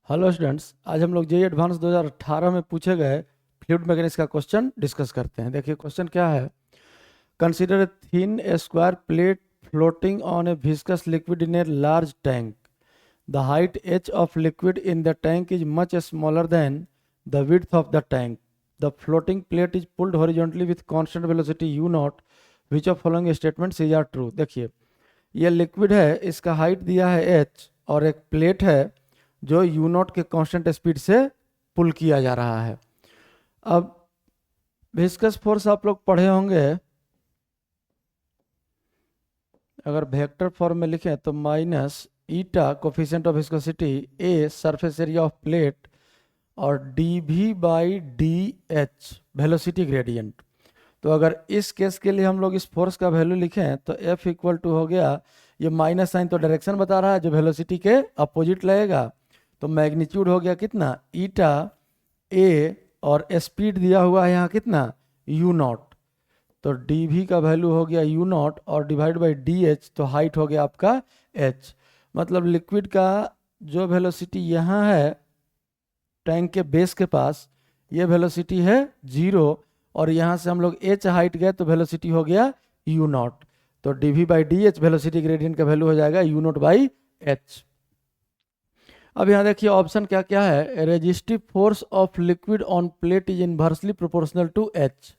Hello students, आज हम लोग जेईई एडवांस 2018 में पूछे गए फ्लूइड मैकेनिक्स का क्वेश्चन डिस्कस करते हैं। देखिए क्वेश्चन क्या है। Consider a thin square plate floating on A viscous liquid in a large tank. The height h of liquid in the tank is much smaller than the width of the tank. The floating plate is pulled horizontally with constant velocity u naught. Which of following statements is are true? देखिए ये liquid है, इसका height दिया है h और एक plate है जो यू नॉट के कांस्टेंट स्पीड से पुल किया जा रहा है। अब विस्कस फोर्स आप लोग पढ़े होंगे, अगर वेक्टर फॉर्म में लिखें तो minus eta coefficient of viscosity A surface area of plate और D V by D H velocity gradient. तो अगर इस केस के लिए हम लोग इस फोर्स का वैल्यू लिखें तो एफ इक्वल टू हो गया, ये माइनस साइन तो डायरेक्शन बता रहा है जो वेलोसिटी के अपोजिट लगेगा, तो मैग्नीट्यूड हो गया कितना ईटा ए और स्पीड दिया हुआ है यहाँ कितना यू नॉट, तो डी वी का वैल्यू हो गया यू नॉट और डिवाइड बाई डी एच, तो हाइट हो गया आपका एच। मतलब लिक्विड का जो वेलोसिटी यहाँ है टैंक के बेस के पास, ये वेलोसिटी है 0 और यहाँ से हम लोग एच हाइट गए तो वेलोसिटी हो गया यू नॉट, तो D V by D H velocity gradient का वैल्यू हो जाएगा यू नॉट बाई एच। अब यहाँ देखिए ऑप्शन क्या क्या है। Resistive force of liquid on plate is inversely proportional to H.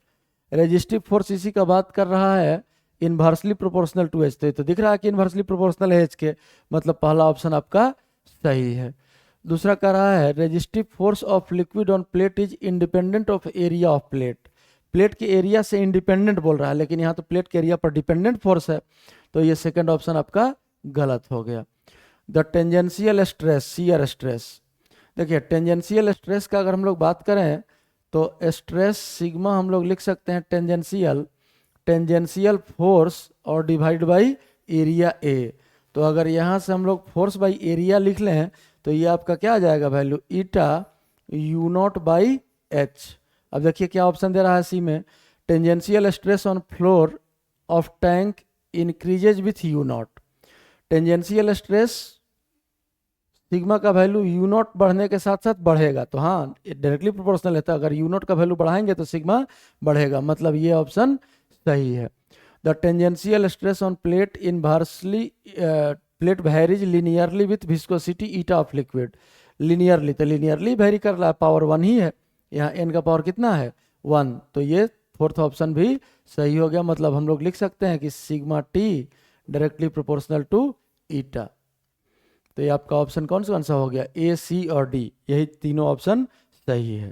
Resistive force इसी का बात कर रहा है, इनवर्सली प्रोपोर्शनल टू एच, तो दिख रहा है कि इनवर्सली प्रोपोर्शनल है एच के, मतलब पहला ऑप्शन आपका सही है। दूसरा कह रहा है resistive force of liquid on plate is independent of area of plate. Plate के एरिया से इंडिपेंडेंट बोल रहा है, लेकिन यहाँ तो प्लेट के एरिया पर डिपेंडेंट फोर्स है, तो ये सेकंड ऑप्शन आपका गलत हो गया। The tangential stress shear stress, देखिए टेंजेंशियल स्ट्रेस का अगर हम लोग बात करें तो स्ट्रेस सिग्मा हम लोग लिख सकते हैं टेंजेंशियल फोर्स और डिवाइड बाई एरिया ए। तो अगर यहाँ से हम लोग फोर्स बाई एरिया लिख लें तो ये आपका क्या आ जाएगा value eta you not by H. अब देखिए क्या ऑप्शन दे रहा है सी में, tangential stress on floor of tank increases with you not. Tangential stress sigma का वैल्यू यू नॉट बढ़ने के साथ साथ बढ़ेगा, तो हाँ डायरेक्टली प्रोपोर्शनल है, तो अगर यू नॉट का वैल्यू बढ़ाएंगे तो सिग्मा बढ़ेगा, मतलब ये ऑप्शन सही है। The tangential stress on plate inversely plate varies linearly with viscosity eta of liquid. Linearly तो लिनियरली वेरी कर रहा है, पावर 1 ही है, यहाँ एन का पावर कितना है 1, तो ये फोर्थ ऑप्शन भी सही हो गया। मतलब हम लोग लिख सकते हैं कि sigma T directly proportional to eta. तो ये आपका ऑप्शन कौन सा हो गया, ए सी और डी, यही तीनों ऑप्शन सही है।